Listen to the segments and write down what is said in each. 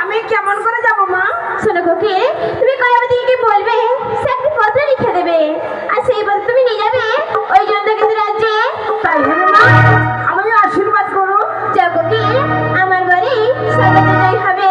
আমি কেমন করে যাব মা? শোনো কোকিল, তুমি কয়াবতীকে বলবে সে একটি পত্র লিখে দেবে, আর সেই পত্র তুমি নিয়ে যাবে ওই জন্তুকেতু রাজ্যে। তাই হবে মা, আমাকে আশীর্বাদ করো। যাও কোকিল, আমার বাড়ি স্বাগতই হবে।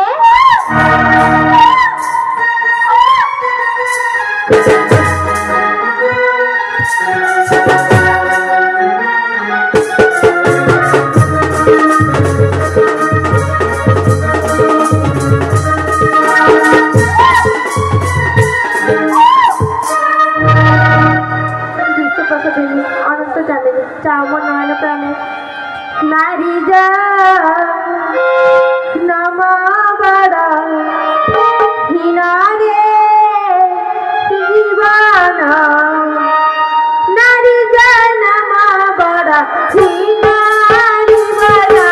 অনন্ত যাবে চাও মন নয়ন প্রাণে নারী যা নামা বাড়া হিনারে জীবনা নারী যা নামা বাড়া হিনারি বাড়া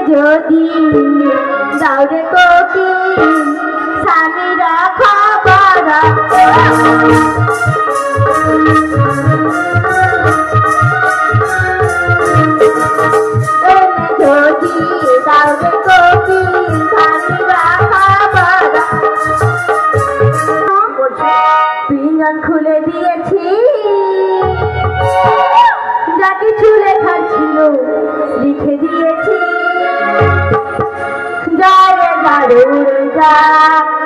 যদি দাউরে কোকি স্বামীরা খবর যদি দাউরে কোকি স্বামীরা খবর পিঞ্জন খুলে দিয়েছি যা কিছু লেখার ছিল লিখে দিয়েছি। जा रे जा